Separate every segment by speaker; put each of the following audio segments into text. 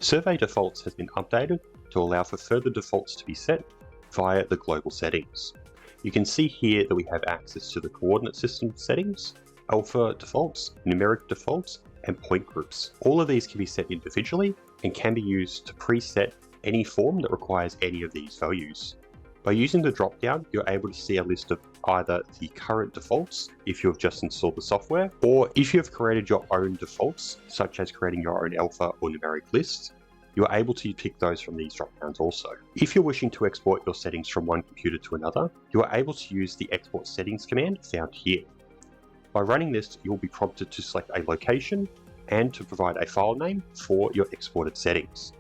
Speaker 1: Survey defaults has been updated to allow for further defaults to be set via the global settings. You can see here that we have access to the coordinate system settings, alpha defaults, numeric defaults, and point groups. All of these can be set individually and can be used to preset any form that requires any of these values. By using the drop-down, you're able to see a list of either the current defaults, if you've just installed the software, or if you've created your own defaults, such as creating your own alpha or numeric list, you're able to pick those from these drop-downs also. If you're wishing to export your settings from one computer to another, you are able to use the export settings command found here. By running this, you'll be prompted to select a location and to provide a file name for your exported settings.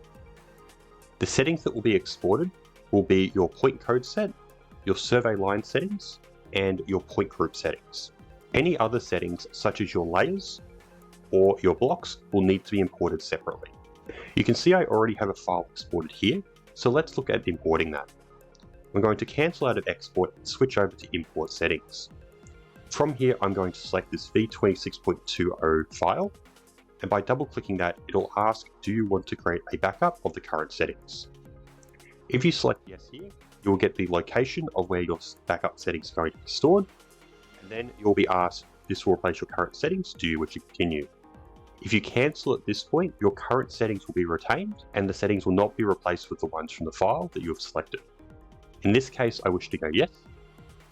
Speaker 1: The settings that will be exported will be your point code set, your survey line settings, and your point group settings. Any other settings, such as your layers or your blocks, will need to be imported separately. You can see I already have a file exported here, so let's look at importing that. I'm going to cancel out of export and switch over to import settings. From here, I'm going to select this v26.20 file, and by double-clicking that, it'll ask, do you want to create a backup of the current settings? If you select yes here, you will get the location of where your backup settings are going to be stored, and then you'll be asked, this will replace your current settings, do you wish to continue? If you cancel at this point, your current settings will be retained, and the settings will not be replaced with the ones from the file that you have selected. In this case, I wish to go yes.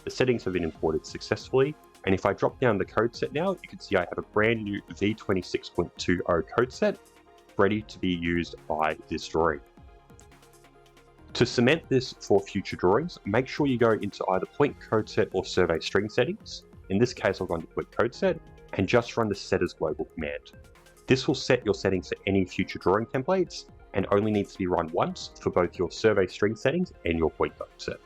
Speaker 1: The settings have been imported successfully, and if I drop down the code set now, you can see I have a brand new v26.20 code set ready to be used by this drawing. To cement this for future drawings, make sure you go into either point code set or survey string settings. In this case, I'll go into point code set and just run the set as global command. This will set your settings for any future drawing templates and only needs to be run once for both your survey string settings and your point code set.